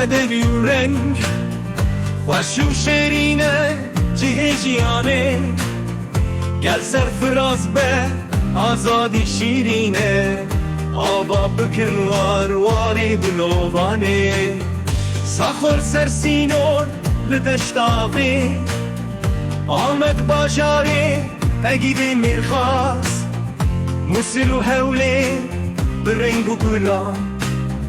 bedewî reng Xweş û şêrîn e cihê jiyanê Gel serfiraz be azadî şîrîn e Ava bikin var warê dilovanê Zaxo ser sînor li deşta Amed bajarê egîdên mêrxas Mûsil û Hewlêr bi reng û gulan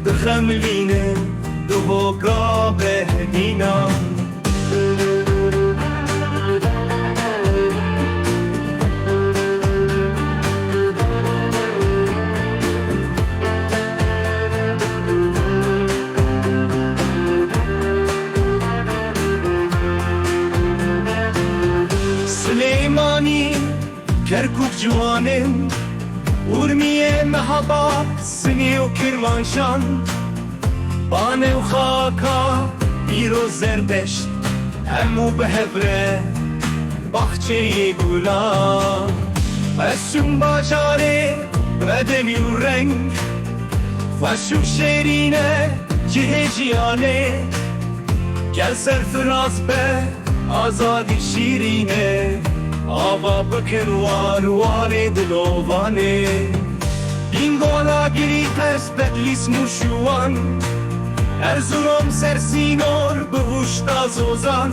Dixemilînin Duhoka Behdînan Silêmanî Kerkûk ciwanin Ûrmiye Mehabad Sinê û kirmanşan Bane û xaka îro zerdeşt Hemû bihevre baxçeyê gulan Xweş bajarê bedewî reng Xweş û şêrîn e cihê jiyanê Gel serfiraz be azadî şîrîn e Ava bikin var warê dilovanê Bingola girî qes bedlîsn û şûwan Erzurum ser sînor bi huşta zozan